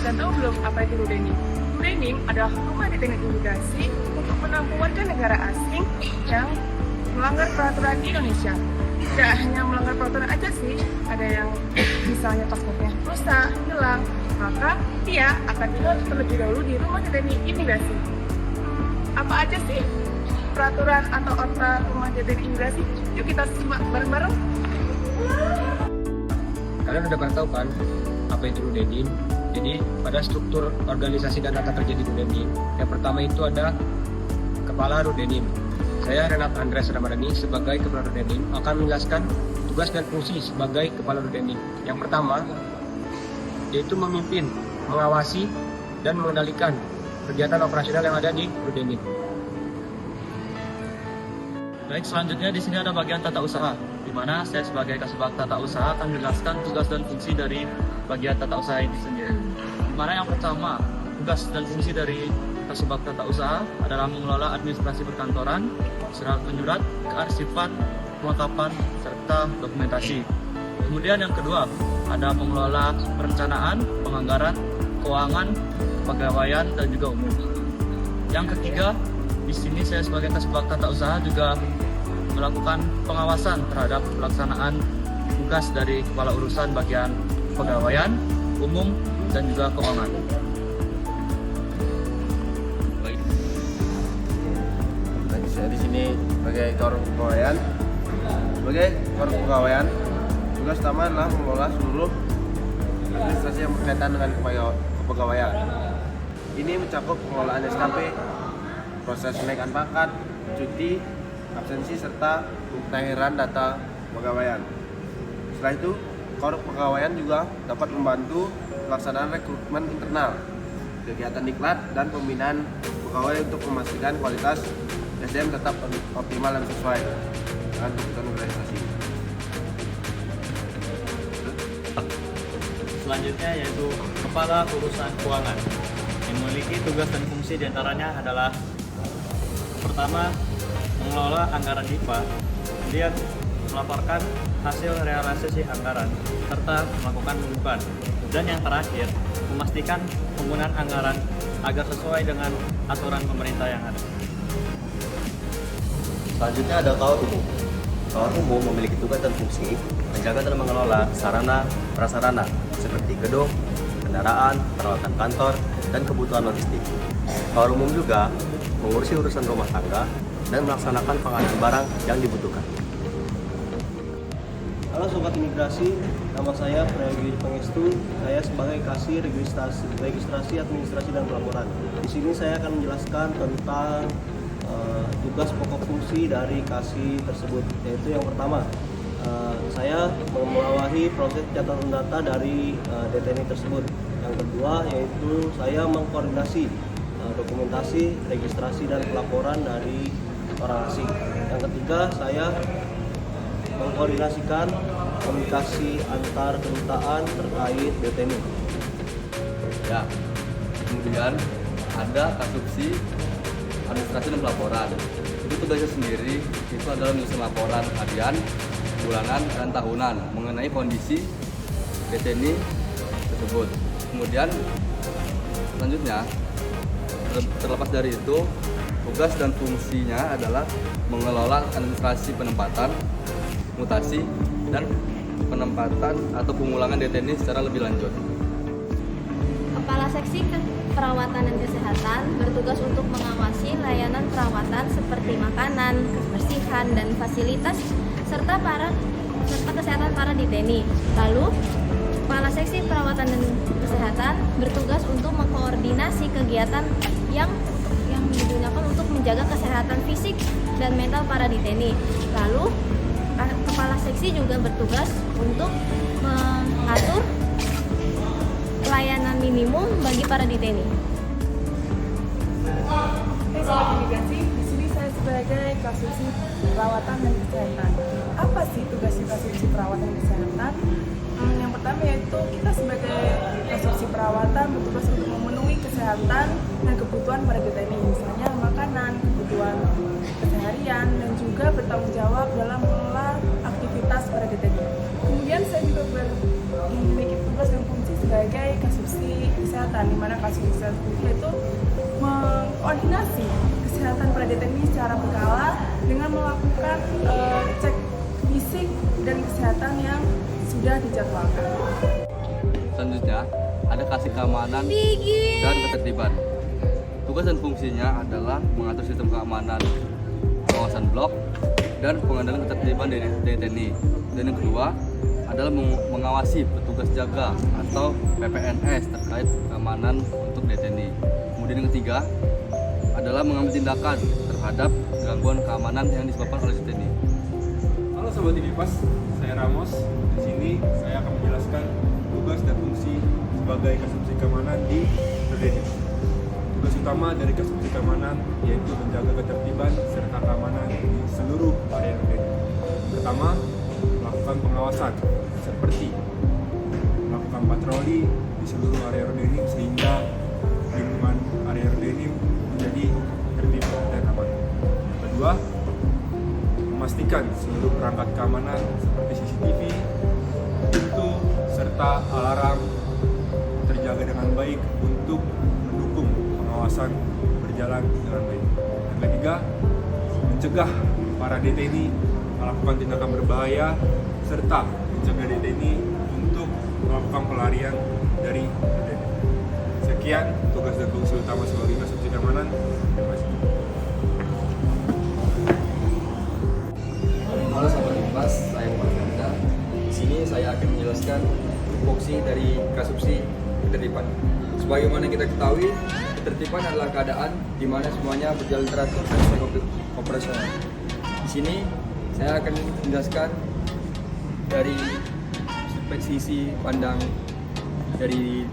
pada tahu belum apa itu RUDENIM? RUDENIM adalah rumah detensi imigrasi untuk menampung warga negara asing yang melanggar peraturan di Indonesia. Tidak hanya melanggar peraturan aja sih, ada yang misalnya paspornya rusak, hilang, maka dia akan dibawa terlebih dahulu di rumah detensi imigrasi. Apa aja sih peraturan atau otak rumah detensi imigrasi? Yuk kita simak bareng-bareng. Kalian udah pernah tahu kan apa itu RUDENIM? Jadi pada struktur organisasi dan tata kerja di RUDENIM, yang pertama itu ada Kepala RUDENIM. Saya Renat Andreas Ramadhani sebagai Kepala RUDENIM akan menjelaskan tugas dan fungsi sebagai Kepala RUDENIM. Yang pertama yaitu memimpin, mengawasi, dan mengendalikan kegiatan operasional yang ada di RUDENIM. Baik, selanjutnya di sini ada bagian tata usaha, di mana saya sebagai Kasubag Tata Usaha akan menjelaskan tugas dan fungsi dari bagian tata usaha ini sendiri. Di mana yang pertama, tugas dan fungsi dari Kasubag Tata Usaha adalah mengelola administrasi perkantoran, surat menyurat, kearsipan, kelengkapan, serta dokumentasi. Kemudian yang kedua, ada mengelola perencanaan, penganggaran, keuangan, kepegawaian, dan juga umum. Yang ketiga, di sini saya sebagai Kasubag Tata Usaha juga melakukan pengawasan terhadap pelaksanaan tugas dari kepala urusan bagian kepegawaian, umum, dan juga keuangan. Saya di sini sebagai Korp Kepegawaian. Sebagai Korp Kepegawaian, tugas utama adalah mengelola seluruh administrasi yang berkaitan dengan kepegawaian. Ini mencakup pengelolaan SKP, proses kenaikan pangkat, cuti, absensi, serta pemutakhiran data kepegawaian. Setelah itu, Korp Kepegawaian juga dapat membantu pelaksanaan rekrutmen internal, kegiatan diklat, dan pembinaan pegawai untuk memastikan kualitas SDM tetap optimal dan sesuai dengan tuntutan organisasi. Selanjutnya yaitu Kepala Urusan Keuangan, yang memiliki tugas dan fungsi diantaranya adalah pertama, mengelola anggaran IPA, kemudian melaporkan hasil realisasi anggaran, serta melakukan pembukuan. Dan yang terakhir, memastikan penggunaan anggaran agar sesuai dengan aturan pemerintah yang ada. Selanjutnya ada kawat umum. Kawat umum memiliki tugas dan fungsi menjaga dan mengelola sarana prasarana seperti gedung, kendaraan, peralatan kantor, dan kebutuhan logistik. Kawat umum juga mengurusi urusan rumah tangga dan melaksanakan pengadaan barang yang dibutuhkan. Halo Sobat Imigrasi, nama saya Prayagi Pangestu. Saya sebagai Kasir Registrasi Administrasi dan Pelaporan. Di sini saya akan menjelaskan tentang tugas pokok fungsi dari Kasir tersebut. Yaitu yang pertama, saya membawahi proses catatan data dari DTNI tersebut. Yang kedua, yaitu saya mengkoordinasi dokumentasi, registrasi, dan pelaporan dari orang asing. Yang ketiga, saya mengkoordinasikan komunikasi antar kedutaan terkait DTNI. Ya, kemudian ada Kasubsi Administrasi dan Pelaporan. Itu tugasnya sendiri, itu adalah menyusun laporan harian, bulanan, dan tahunan mengenai kondisi DTNI tersebut. Kemudian selanjutnya, terlepas dari itu, tugas dan fungsinya adalah mengelola administrasi penempatan, mutasi, dan penempatan atau pemulangan DTNI secara lebih lanjut. Kepala Seksi Perawatan dan Kesehatan bertugas untuk mengawasi layanan perawatan seperti makanan, kebersihan, dan fasilitas serta kesehatan para DTNI. Lalu, Kepala Seksi Perawatan dan Kesehatan bertugas untuk mengkoordinasi kegiatan yang digunakan untuk menjaga kesehatan fisik dan mental para DTNI. Lalu, Kepala Seksi juga bertugas untuk mengatur pelayanan minimum bagi para DTNI. Hai Sobat Imigrasi, di sini saya sebagai Kasubsi Perawatan dan Kesehatan. Apa sih tugas Kasubsi Perawatan dan Kesehatan? Yang pertama yaitu kita sebagai Kasubsi Perawatan bertugas untuk memenuhi kesehatan dan kebutuhan para DTNI, misalnya makanan, kebutuhan keseharian, dan juga bertanggung jawab dalam mengelola aktivitas para DTNI. Kemudian saya juga memiliki tugas dan fungsi sebagai Kasubsi Kesehatan kesehatan, di mana Kasubdit itu mengkoordinasi kesehatan para DTNI secara berkala dengan melakukan cek fisik dan kesehatan yang sudah dijadwalkan. Selanjutnya, ada kasih keamanan dan ketertiban. Tugas dan fungsinya adalah mengatur sistem keamanan kawasan blok dan pengendalian ketertiban dari DTNI. Dan yang kedua adalah mengawasi petugas jaga atau PPNS terkait keamanan untuk DTNI. Kemudian yang ketiga adalah mengambil tindakan terhadap gangguan keamanan yang disebabkan oleh DTNI. Halo Sobat Dipas, saya Ramos. Di sini saya akan menjelaskan tugas dan fungsi sebagai Kasubdit Keamanan di DTNI. Tugas utama dari Kasubdit Keamanan yaitu menjaga ketertiban serta keamanan di seluruh area DTNI. Pertama, melakukan pengawasan seperti melakukan patroli di seluruh area DTNI sehingga lingkungan area DTNI menjadi tertib dan aman. Kedua, memastikan seluruh perangkat keamanan seperti CCTV, pintu, serta alarm terjaga dengan baik untuk mendukung pengawasan berjalan dengan baik. Yang ketiga, mencegah para DTNI melakukan tindakan berbahaya serta mencegah DTNI untuk melakukan pelarian dari DTNI. Sekian tugas dan fungsi utama sebagai Kasubdit Keamanan. Terima kasih. Halo Sobat Dipas, saya Muhammad Hamza. Di sini saya akan menjelaskan fungsi dari Kasubdit Ketertiban. Sebagaimana kita ketahui, ketertiban adalah keadaan di mana semuanya berjalan teratur dan sesuai operasional. Di sini saya akan menjelaskan dari sisi pandang dari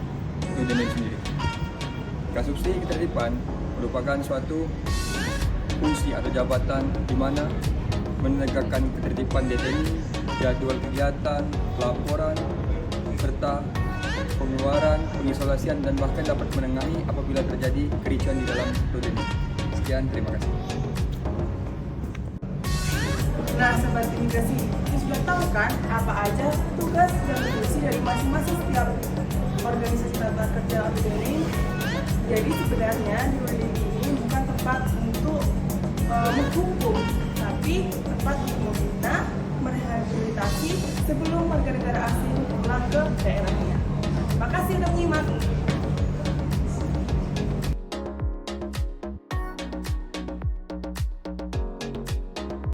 DTNI sendiri. Kasubdit Ketertiban merupakan suatu fungsi atau jabatan di mana menegakkan ketertiban DTNI, jadwal kegiatan, laporan, serta pengeluaran, pengisolasian, dan bahkan dapat menengahi apabila terjadi kericuan di dalam DTNI. Sekian, terima kasih. Nah, Sobat Imigrasi, sudah tahu kan apa aja tugas dan fungsi dari masing-masing setiap organisasi tata kerja DTNI? Jadi sebenarnya di DTNI ini bukan tempat untuk menghukum, tapi tempat untuk membina, merehabilitasi sebelum warga negara asing pulang ke daerahnya. Terima kasih sudah menyimak.